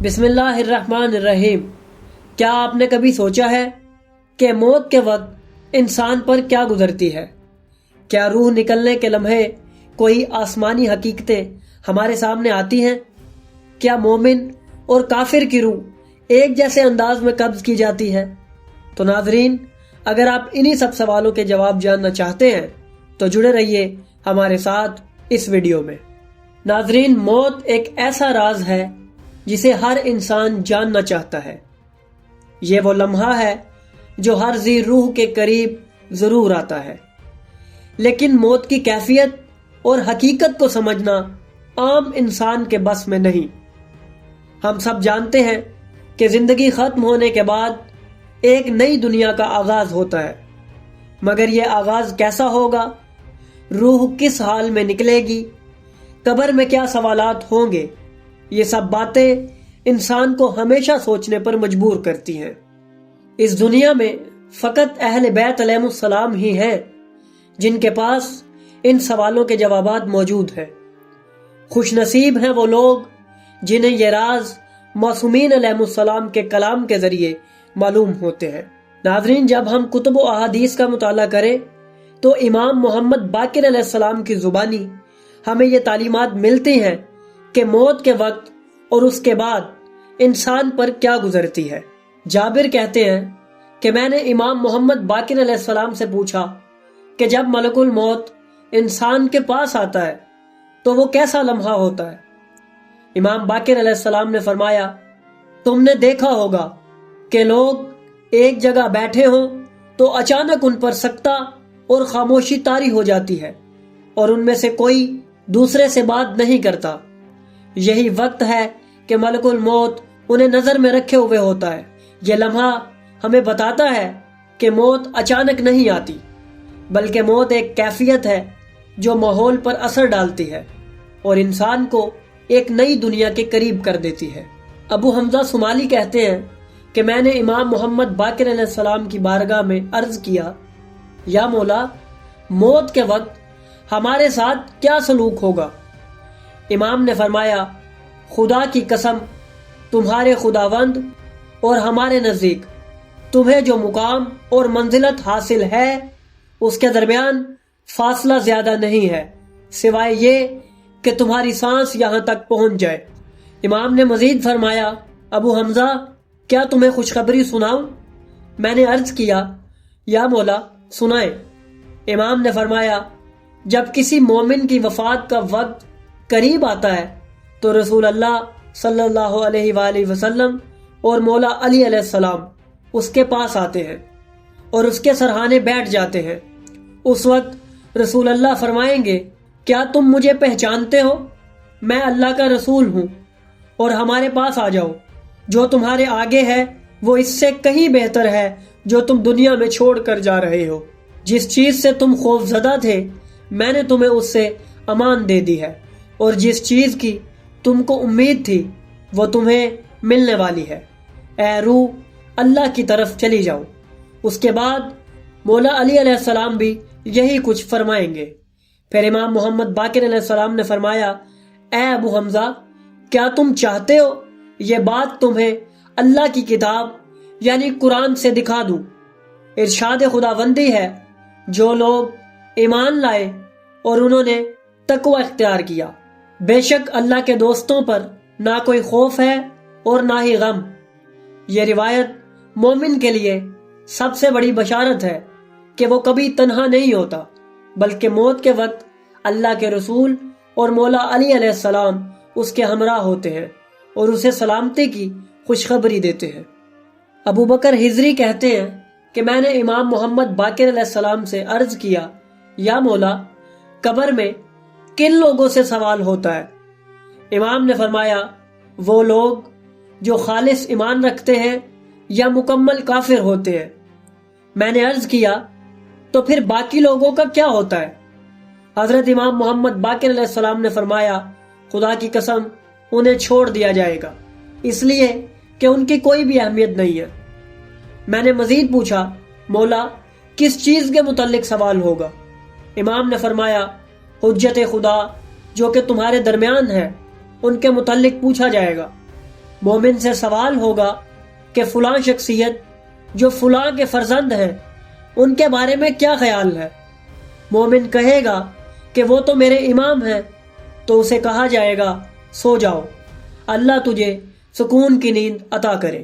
بسم اللہ الرحمن الرحیم۔ کیا آپ نے کبھی سوچا ہے کہ موت کے وقت انسان پر کیا گزرتی ہے؟ کیا روح نکلنے کے لمحے کوئی آسمانی حقیقتیں ہمارے سامنے آتی ہیں؟ کیا مومن اور کافر کی روح ایک جیسے انداز میں قبض کی جاتی ہے؟ تو ناظرین، اگر آپ انہی سب سوالوں کے جواب جاننا چاہتے ہیں تو جڑے رہیے ہمارے ساتھ اس ویڈیو میں۔ ناظرین، موت ایک ایسا راز ہے جسے ہر انسان جاننا چاہتا ہے۔ یہ وہ لمحہ ہے جو ہر ذی روح کے قریب ضرور آتا ہے، لیکن موت کی کیفیت اور حقیقت کو سمجھنا عام انسان کے بس میں نہیں۔ ہم سب جانتے ہیں کہ زندگی ختم ہونے کے بعد ایک نئی دنیا کا آغاز ہوتا ہے، مگر یہ آغاز کیسا ہوگا؟ روح کس حال میں نکلے گی؟ قبر میں کیا سوالات ہوں گے؟ یہ سب باتیں انسان کو ہمیشہ سوچنے پر مجبور کرتی ہیں۔ اس دنیا میں فقط اہل بیت علیہ السلام ہی ہیں جن کے پاس ان سوالوں کے جوابات موجود ہیں۔ خوش نصیب ہیں وہ لوگ جنہیں یہ راز معصومین علیہ السلام کے کلام کے ذریعے معلوم ہوتے ہیں۔ ناظرین، جب ہم کتب و احادیث کا مطالعہ کریں تو امام محمد باقر علیہ السلام کی زبانی ہمیں یہ تعلیمات ملتی ہیں کہ موت کے وقت اور اس کے بعد انسان پر کیا گزرتی ہے۔ جابر کہتے ہیں کہ میں نے امام محمد باقر علیہ السلام سے پوچھا کہ جب ملک الموت انسان کے پاس آتا ہے تو وہ کیسا لمحہ ہوتا ہے؟ امام باقر علیہ السلام نے فرمایا، تم نے دیکھا ہوگا کہ لوگ ایک جگہ بیٹھے ہوں تو اچانک ان پر سکتہ اور خاموشی طاری ہو جاتی ہے اور ان میں سے کوئی دوسرے سے بات نہیں کرتا۔ یہی وقت ہے کہ ملک الموت انہیں نظر میں رکھے ہوئے ہوتا ہے۔ یہ لمحہ ہمیں بتاتا ہے کہ موت اچانک نہیں آتی، بلکہ موت ایک کیفیت ہے جو ماحول پر اثر ڈالتی ہے اور انسان کو ایک نئی دنیا کے قریب کر دیتی ہے۔ ابو حمزہ صومالی کہتے ہیں کہ میں نے امام محمد باقر علیہ السلام کی بارگاہ میں عرض کیا، یا مولا، موت کے وقت ہمارے ساتھ کیا سلوک ہوگا؟ امام نے فرمایا، خدا کی قسم، تمہارے خداوند اور ہمارے نزدیک تمہیں جو مقام اور منزلت حاصل ہے اس کے درمیان فاصلہ زیادہ نہیں ہے، سوائے یہ کہ تمہاری سانس یہاں تک پہنچ جائے۔ امام نے مزید فرمایا، ابو حمزہ، کیا تمہیں خوشخبری سناؤں؟ میں نے عرض کیا، یا مولا، سنائیں۔ امام نے فرمایا، جب کسی مومن کی وفات کا وقت قریب آتا ہے تو رسول اللہ صلی اللہ علیہ وآلہ وسلم اور مولا علی علیہ السلام اس کے پاس آتے ہیں اور اس کے سرہانے بیٹھ جاتے ہیں۔ اس وقت رسول اللہ فرمائیں گے، کیا تم مجھے پہچانتے ہو؟ میں اللہ کا رسول ہوں، اور ہمارے پاس آ جاؤ۔ جو تمہارے آگے ہے وہ اس سے کہیں بہتر ہے جو تم دنیا میں چھوڑ کر جا رہے ہو۔ جس چیز سے تم خوف زدہ تھے میں نے تمہیں اس سے امان دے دی ہے، اور جس چیز کی تم کو امید تھی وہ تمہیں ملنے والی ہے۔ اے روح، اللہ کی طرف چلی جاؤ۔ اس کے بعد مولا علی علیہ السلام بھی یہی کچھ فرمائیں گے۔ پھر امام محمد باقر علیہ السلام نے فرمایا، اے ابو حمزہ، کیا تم چاہتے ہو یہ بات تمہیں اللہ کی کتاب یعنی قرآن سے دکھا دوں؟ ارشاد خداوندی ہے، جو لوگ ایمان لائے اور انہوں نے تقوی اختیار کیا، بے شک اللہ کے دوستوں پر نہ کوئی خوف ہے اور نہ ہی غم۔ یہ روایت مومن کے لیے سب سے بڑی بشارت ہے کہ وہ کبھی تنہا نہیں ہوتا، بلکہ موت کے وقت اللہ کے رسول اور مولا علی علیہ السلام اس کے ہمراہ ہوتے ہیں اور اسے سلامتی کی خوشخبری دیتے ہیں۔ ابو بکر ہجری کہتے ہیں کہ میں نے امام محمد باقر علیہ السلام سے عرض کیا، یا مولا، قبر میں کن لوگوں سے سوال ہوتا ہے؟ امام نے فرمایا، وہ لوگ جو خالص ایمان رکھتے ہیں یا مکمل کافر ہوتے ہیں۔ میں نے عرض کیا، تو پھر باقی لوگوں کا کیا ہوتا ہے؟ حضرت امام محمد باقر علیہ السلام نے فرمایا، خدا کی قسم، انہیں چھوڑ دیا جائے گا، اس لیے کہ ان کی کوئی بھی اہمیت نہیں ہے۔ میں نے مزید پوچھا، مولا، کس چیز کے متعلق سوال ہوگا؟ امام نے فرمایا، حجت خدا جو کہ تمہارے درمیان ہے، ان کے متعلق پوچھا جائے گا۔ مومن سے سوال ہوگا کہ فلاں شخصیت جو فلاں کے فرزند ہیں ان کے بارے میں کیا خیال ہے؟ مومن کہے گا کہ وہ تو میرے امام ہیں، تو اسے کہا جائے گا سو جاؤ، اللہ تجھے سکون کی نیند عطا کرے،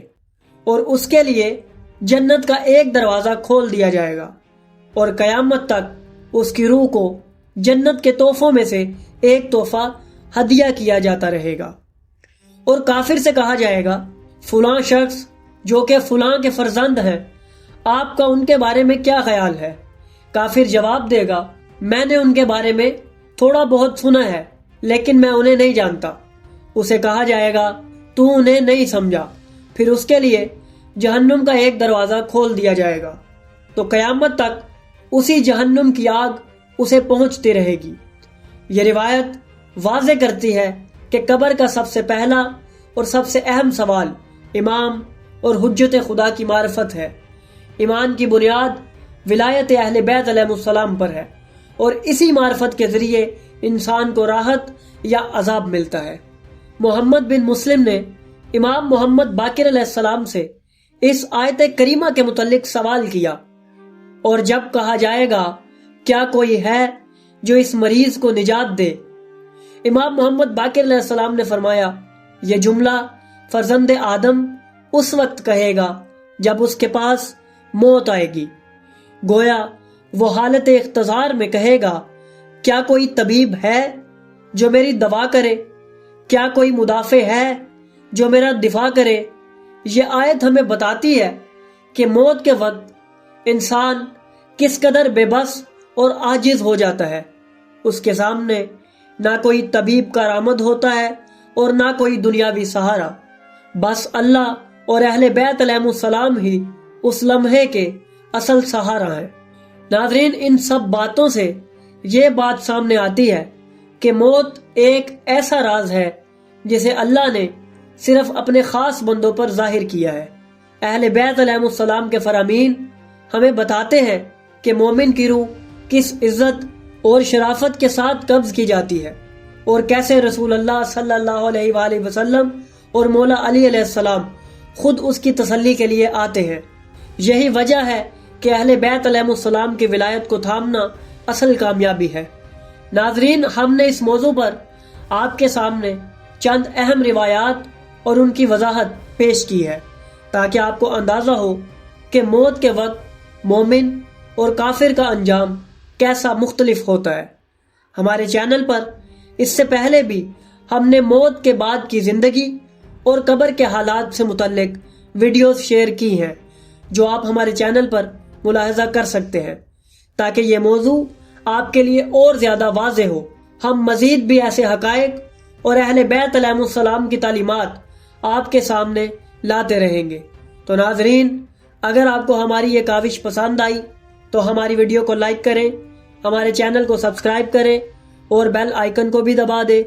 اور اس کے لیے جنت کا ایک دروازہ کھول دیا جائے گا، اور قیامت تک اس کی روح کو جنت کے تحفوں میں سے ایک تحفہ ہدیہ کیا جاتا رہے گا۔ اور کافر سے کہا جائے گا فلاں شخص جو کہ فلاں کے فرزند ہیں، آپ کا ان کے بارے میں کیا خیال ہے؟ کافر جواب دے گا میں نے ان کے بارے میں تھوڑا بہت سنا ہے لیکن میں انہیں نہیں جانتا۔ اسے کہا جائے گا تو انہیں نہیں سمجھا، پھر اس کے لیے جہنم کا ایک دروازہ کھول دیا جائے گا، تو قیامت تک اسی جہنم کی آگ اسے پہنچتی رہے گی۔ یہ روایت واضح کرتی ہے کہ قبر کا سب سے پہلا اور سب سے اہم سوال امام اور حجت خدا کی معرفت ہے۔ ایمان کی بنیاد ولایت اہل بیت علیہ السلام پر ہے، اور اسی معرفت کے ذریعے انسان کو راحت یا عذاب ملتا ہے۔ محمد بن مسلم نے امام محمد باقر علیہ السلام سے اس آیت کریمہ کے متعلق سوال کیا، اور جب کہا جائے گا کیا کوئی ہے جو اس مریض کو نجات دے؟ امام محمد باقر علیہ السلام نے فرمایا یہ جملہ فرزند آدم اس وقت کہے گا جب اس کے پاس موت آئے گی، گویا وہ حالت اختزار میں کہے گا کیا کوئی طبیب ہے جو میری دوا کرے؟ کیا کوئی مدافع ہے جو میرا دفاع کرے؟ یہ آیت ہمیں بتاتی ہے کہ موت کے وقت انسان کس قدر بے بس اور عاجز ہو جاتا ہے۔ اس کے سامنے نہ کوئی طبیب کارآمد ہوتا ہے اور نہ کوئی دنیاوی سہارا، بس اللہ اور اہل بیت علیہ السلام ہی اس لمحے کے اصل سہارا ہیں۔ ناظرین، ان سب باتوں سے یہ بات سامنے آتی ہے کہ موت ایک ایسا راز ہے جسے اللہ نے صرف اپنے خاص بندوں پر ظاہر کیا ہے۔ اہل بیت علیہ السلام کے فرامین ہمیں بتاتے ہیں کہ مومن کی روح کس عزت اور شرافت کے ساتھ قبض کی جاتی ہے، اور کیسے رسول اللہ صلی اللہ علیہ وآلہ وسلم اور مولا علی علیہ السلام خود اس کی تسلی کے لیے آتے ہیں۔ یہی وجہ ہے کہ اہل بیت علیہ السلام کی ولایت کو تھامنا اصل کامیابی ہے۔ ناظرین، ہم نے اس موضوع پر آپ کے سامنے چند اہم روایات اور ان کی وضاحت پیش کی ہے تاکہ آپ کو اندازہ ہو کہ موت کے وقت مومن اور کافر کا انجام کیسا مختلف ہوتا ہے۔ ہمارے چینل پر اس سے پہلے بھی ہم نے موت کے بعد کی زندگی اور قبر کے حالات سے متعلق ویڈیوز شیئر کی ہیں جو آپ ہمارے چینل پر ملاحظہ کر سکتے ہیں تاکہ یہ موضوع آپ کے لیے اور زیادہ واضح ہو۔ ہم مزید بھی ایسے حقائق اور اہل بیت علیہ السلام کی تعلیمات آپ کے سامنے لاتے رہیں گے۔ تو ناظرین، اگر آپ کو ہماری یہ کاوش پسند آئی تو ہماری ویڈیو کو لائک کریں، ہمارے چینل کو سبسکرائب کریں اور بیل آئیکن کو بھی دبا دیں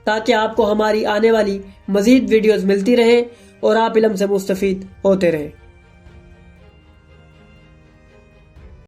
تاکہ آپ کو ہماری آنے والی مزید ویڈیوز ملتی رہیں اور آپ علم سے مستفید ہوتے رہیں۔